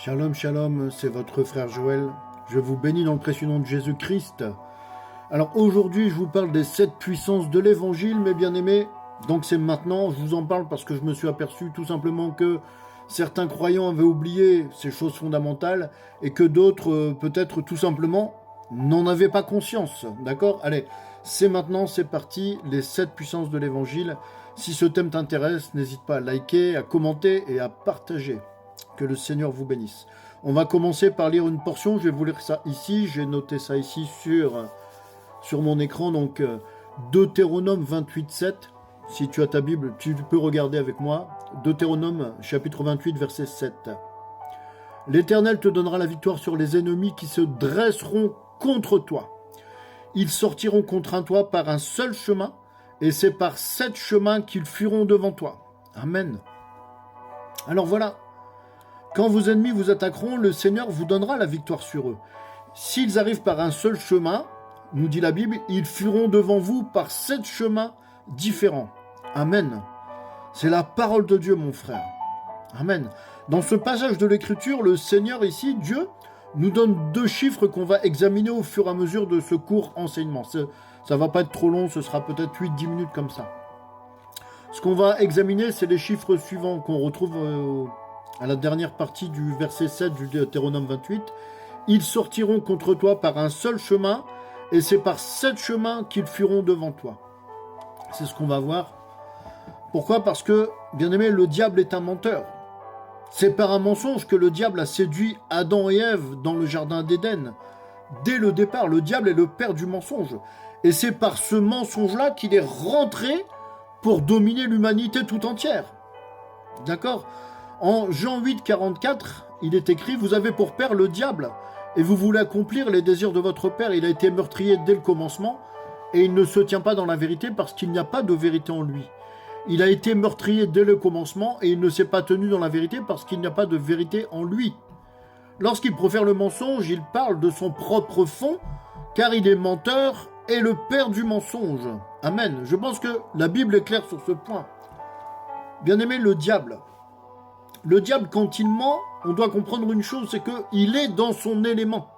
Shalom, shalom, c'est votre frère Joël. Je vous bénis dans le précieux nom de Jésus-Christ. Alors aujourd'hui, je vous parle des 7 puissances de l'évangile, mes bien-aimés. Donc c'est maintenant, je vous en parle parce que je me suis aperçu tout simplement que certains croyants avaient oublié ces choses fondamentales et que d'autres, peut-être tout simplement, n'en avaient pas conscience. D'accord ? Allez, c'est maintenant, c'est parti, les 7 puissances de l'évangile. Si ce thème t'intéresse, n'hésite pas à liker, à commenter et à partager. Que le Seigneur vous bénisse. On va commencer par lire une portion. Je vais vous lire ça ici. J'ai noté ça ici sur mon écran. Donc, Deutéronome 28:7. Si tu as ta Bible, tu peux regarder avec moi. Deutéronome, chapitre 28, verset 7. L'Éternel te donnera la victoire sur les ennemis qui se dresseront contre toi. Ils sortiront contre toi par un seul chemin, et c'est par 7 chemins qu'ils fuiront devant toi. Amen. Alors voilà. Quand vos ennemis vous attaqueront, le Seigneur vous donnera la victoire sur eux. S'ils arrivent par un seul chemin, nous dit la Bible, ils fuiront devant vous par 7 chemins différents. Amen. C'est la parole de Dieu, mon frère. Amen. Dans ce passage de l'Écriture, le Seigneur ici, Dieu, nous donne 2 chiffres qu'on va examiner au fur et à mesure de ce court enseignement. Ça ne va pas être trop long, ce sera peut-être 8-10 minutes comme ça. Ce qu'on va examiner, c'est les chiffres suivants qu'on retrouve à la dernière partie du verset 7 du Deutéronome 28, ils sortiront contre toi par un seul chemin, et c'est par 7 chemins qu'ils fuiront devant toi. C'est ce qu'on va voir. Pourquoi ? Parce que, bien aimé, le diable est un menteur. C'est par un mensonge que le diable a séduit Adam et Ève dans le jardin d'Éden. Dès le départ, le diable est le père du mensonge. Et c'est par ce mensonge-là qu'il est rentré pour dominer l'humanité tout entière. D'accord ? En Jean 8, 44, il est écrit « Vous avez pour père le diable, et vous voulez accomplir les désirs de votre père. Il a été meurtrier dès le commencement, et il ne se tient pas dans la vérité parce qu'il n'y a pas de vérité en lui. Il a été meurtrier dès le commencement, et il ne s'est pas tenu dans la vérité parce qu'il n'y a pas de vérité en lui. Lorsqu'il profère le mensonge, il parle de son propre fond, car il est menteur et le père du mensonge. » Amen. Je pense que la Bible est claire sur ce point. Bien aimé, le diable, quand il ment, on doit comprendre une chose, c'est qu'il est dans son élément.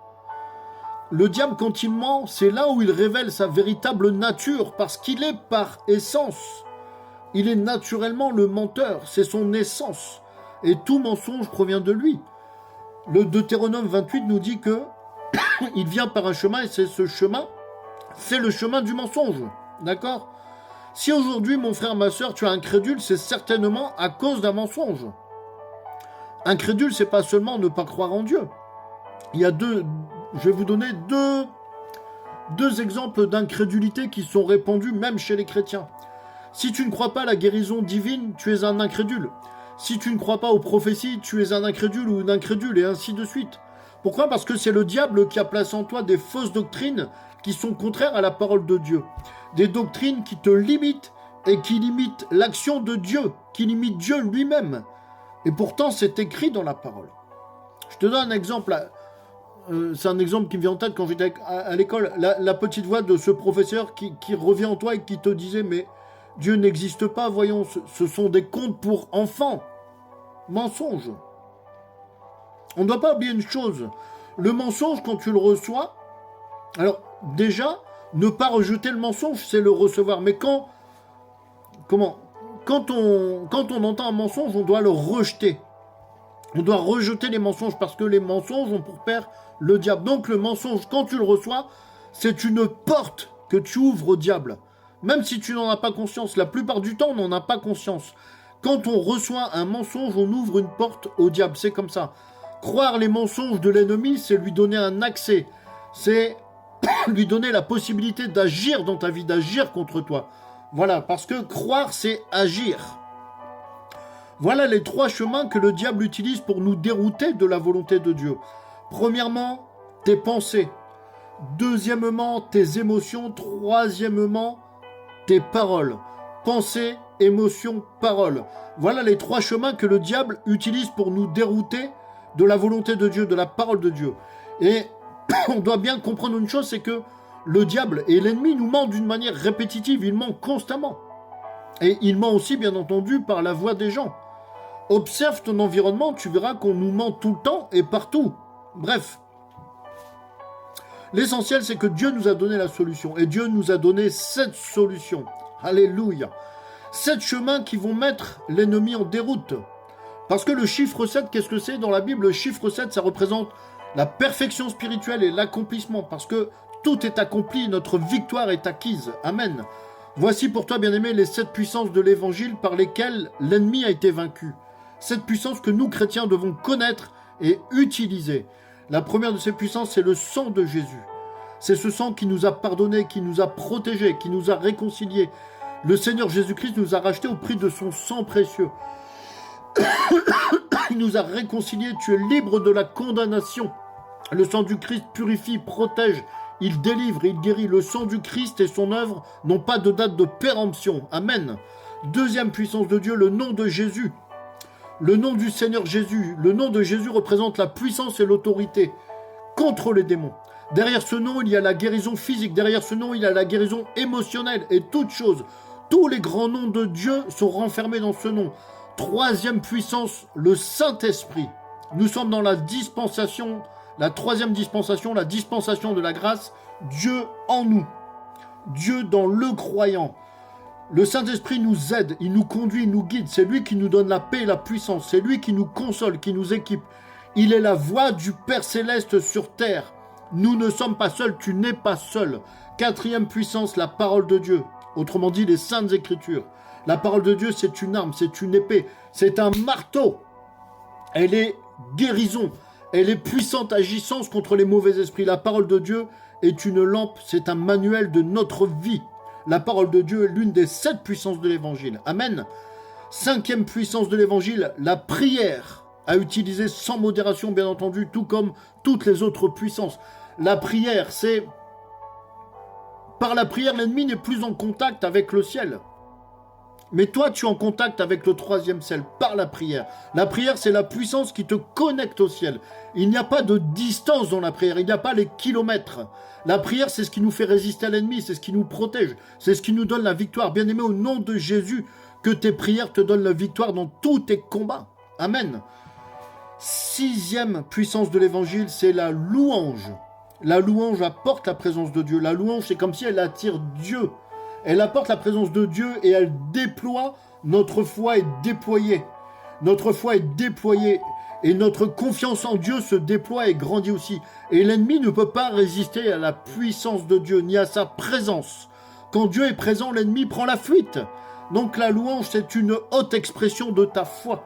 Le diable, quand il ment, c'est là où il révèle sa véritable nature, parce qu'il est par essence. Il est naturellement le menteur, c'est son essence. Et tout mensonge provient de lui. Le Deutéronome 28 nous dit que il vient par un chemin, et c'est ce chemin, c'est le chemin du mensonge. D'accord ? Si aujourd'hui, mon frère, ma soeur, tu es incrédule, c'est certainement à cause d'un mensonge. Incrédule, c'est pas seulement ne pas croire en Dieu. Il y a je vais vous donner deux exemples d'incrédulité qui sont répandus même chez les chrétiens. Si tu ne crois pas à la guérison divine, tu es un incrédule. Si tu ne crois pas aux prophéties, tu es un incrédule ou une incrédule, et ainsi de suite. Pourquoi ? Parce que c'est le diable qui a placé en toi des fausses doctrines qui sont contraires à la parole de Dieu. Des doctrines qui te limitent et qui limitent l'action de Dieu, qui limitent Dieu lui-même. Et pourtant, c'est écrit dans la parole. Je te donne un exemple. C'est un exemple qui me vient en tête quand j'étais à l'école. La petite voix de ce professeur qui revient en toi et qui te disait « Mais Dieu n'existe pas, voyons, ce sont des contes pour enfants. » Mensonge. On ne doit pas oublier une chose. Le mensonge, quand tu le reçois, alors déjà, ne pas rejeter le mensonge, c'est le recevoir. Mais quand on entend un mensonge, on doit le rejeter. On doit rejeter les mensonges parce que les mensonges ont pour père le diable. Donc le mensonge, quand tu le reçois, c'est une porte que tu ouvres au diable. Même si tu n'en as pas conscience, la plupart du temps, on n'en a pas conscience. Quand on reçoit un mensonge, on ouvre une porte au diable. C'est comme ça. Croire les mensonges de l'ennemi, c'est lui donner un accès. C'est lui donner la possibilité d'agir dans ta vie, d'agir contre toi. Voilà, parce que croire, c'est agir. Voilà les 3 chemins que le diable utilise pour nous dérouter de la volonté de Dieu. Premièrement, tes pensées. Deuxièmement, tes émotions. Troisièmement, tes paroles. Pensées, émotions, paroles. Voilà les 3 chemins que le diable utilise pour nous dérouter de la volonté de Dieu, de la parole de Dieu. Et on doit bien comprendre une chose, c'est que le diable et l'ennemi nous mentent d'une manière répétitive, il ment constamment. Et il ment aussi, bien entendu, par la voix des gens. Observe ton environnement, tu verras qu'on nous ment tout le temps et partout. Bref. L'essentiel, c'est que Dieu nous a donné la solution. Et Dieu nous a donné 7 solutions. Alléluia. 7 chemins qui vont mettre l'ennemi en déroute. Parce que le chiffre 7, qu'est-ce que c'est dans la Bible? Le chiffre 7, ça représente la perfection spirituelle et l'accomplissement. Parce que tout est accompli, notre victoire est acquise. Amen. Voici pour toi, bien-aimé, les 7 puissances de l'Évangile par lesquelles l'ennemi a été vaincu. 7 puissances que nous, chrétiens, devons connaître et utiliser. La première de ces puissances, c'est le sang de Jésus. C'est ce sang qui nous a pardonné, qui nous a protégés, qui nous a réconciliés. Le Seigneur Jésus-Christ nous a rachetés au prix de son sang précieux. Il nous a réconciliés, tu es libre de la condamnation. Le sang du Christ purifie, protège, il délivre, il guérit. Le sang du Christ et son œuvre n'ont pas de date de péremption. Amen. Deuxième puissance de Dieu, le nom de Jésus. Le nom du Seigneur Jésus. Le nom de Jésus représente la puissance et l'autorité contre les démons. Derrière ce nom, il y a la guérison physique. Derrière ce nom, il y a la guérison émotionnelle et toutes choses. Tous les grands noms de Dieu sont renfermés dans ce nom. Troisième puissance, le Saint-Esprit. Nous sommes dans la dispensation, la troisième dispensation, la dispensation de la grâce. Dieu en nous. Dieu dans le croyant. Le Saint-Esprit nous aide, il nous conduit, il nous guide. C'est lui qui nous donne la paix et la puissance. C'est lui qui nous console, qui nous équipe. Il est la voix du Père Céleste sur terre. Nous ne sommes pas seuls, tu n'es pas seul. Quatrième puissance, la parole de Dieu. Autrement dit, les Saintes Écritures. La parole de Dieu, c'est une arme, c'est une épée, c'est un marteau. Elle est guérison, elle est puissante agissance contre les mauvais esprits. La parole de Dieu est une lampe, c'est un manuel de notre vie. La parole de Dieu est l'une des 7 puissances de l'Évangile. Amen. Cinquième puissance de l'Évangile, la prière, à utiliser sans modération, bien entendu, tout comme toutes les autres puissances. La prière, c'est... Par la prière, l'ennemi n'est plus en contact avec le ciel. Mais toi, tu es en contact avec le troisième ciel, par la prière. La prière, c'est la puissance qui te connecte au ciel. Il n'y a pas de distance dans la prière, il n'y a pas les kilomètres. La prière, c'est ce qui nous fait résister à l'ennemi, c'est ce qui nous protège, c'est ce qui nous donne la victoire. Bien-aimé, au nom de Jésus, que tes prières te donnent la victoire dans tous tes combats. Amen. Sixième puissance de l'Évangile, c'est la louange. La louange apporte la présence de Dieu. La louange, c'est comme si elle attire Dieu. Elle apporte la présence de Dieu et elle déploie, notre foi est déployée. Notre foi est déployée et notre confiance en Dieu se déploie et grandit aussi. Et l'ennemi ne peut pas résister à la puissance de Dieu, ni à sa présence. Quand Dieu est présent, l'ennemi prend la fuite. Donc la louange, c'est une haute expression de ta foi.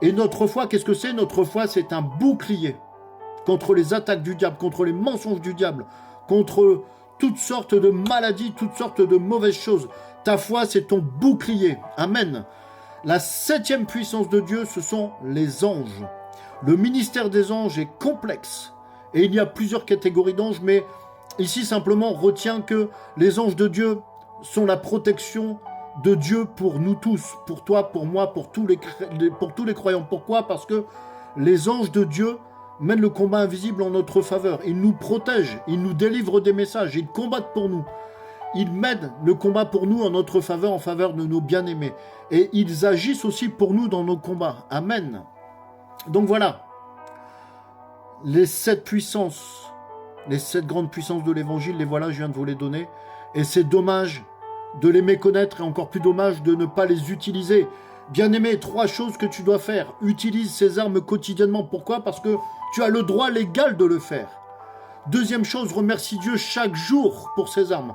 Et notre foi, qu'est-ce que c'est? Notre foi, c'est un bouclier contre les attaques du diable, contre les mensonges du diable, contre toutes sortes de maladies, toutes sortes de mauvaises choses. Ta foi, c'est ton bouclier. Amen. La septième puissance de Dieu, ce sont les anges. Le ministère des anges est complexe. Et il y a plusieurs catégories d'anges, mais ici, simplement, retiens que les anges de Dieu sont la protection de Dieu pour nous tous, pour toi, pour moi, pour tous les croyants. Pourquoi? Parce que les anges de Dieu mènent le combat invisible en notre faveur. Ils nous protègent, ils nous délivrent des messages, ils combattent pour nous. Ils mènent le combat pour nous en notre faveur, en faveur de nos bien-aimés. Et ils agissent aussi pour nous dans nos combats. Amen. Donc voilà, les 7 puissances, les 7 grandes puissances de l'Évangile, les voilà, je viens de vous les donner. Et c'est dommage de les méconnaître et encore plus dommage de ne pas les utiliser. Bien-aimé, 3 choses que tu dois faire. Utilise ces armes quotidiennement. Pourquoi? Parce que tu as le droit légal de le faire. Deuxième chose, remercie Dieu chaque jour pour ses armes.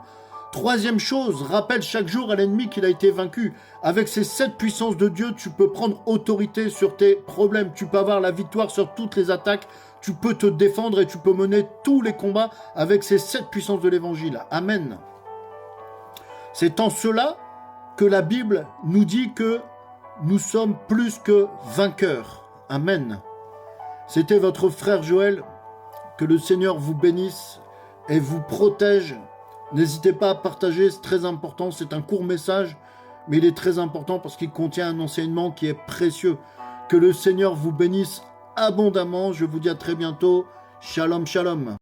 Troisième chose, rappelle chaque jour à l'ennemi qu'il a été vaincu. Avec ces 7 puissances de Dieu, tu peux prendre autorité sur tes problèmes. Tu peux avoir la victoire sur toutes les attaques. Tu peux te défendre et tu peux mener tous les combats avec ces 7 puissances de l'Évangile. Amen. C'est en cela que la Bible nous dit que nous sommes plus que vainqueurs. Amen. C'était votre frère Joël. Que le Seigneur vous bénisse et vous protège. N'hésitez pas à partager, c'est très important. C'est un court message, mais il est très important parce qu'il contient un enseignement qui est précieux. Que le Seigneur vous bénisse abondamment. Je vous dis à très bientôt. Shalom, shalom.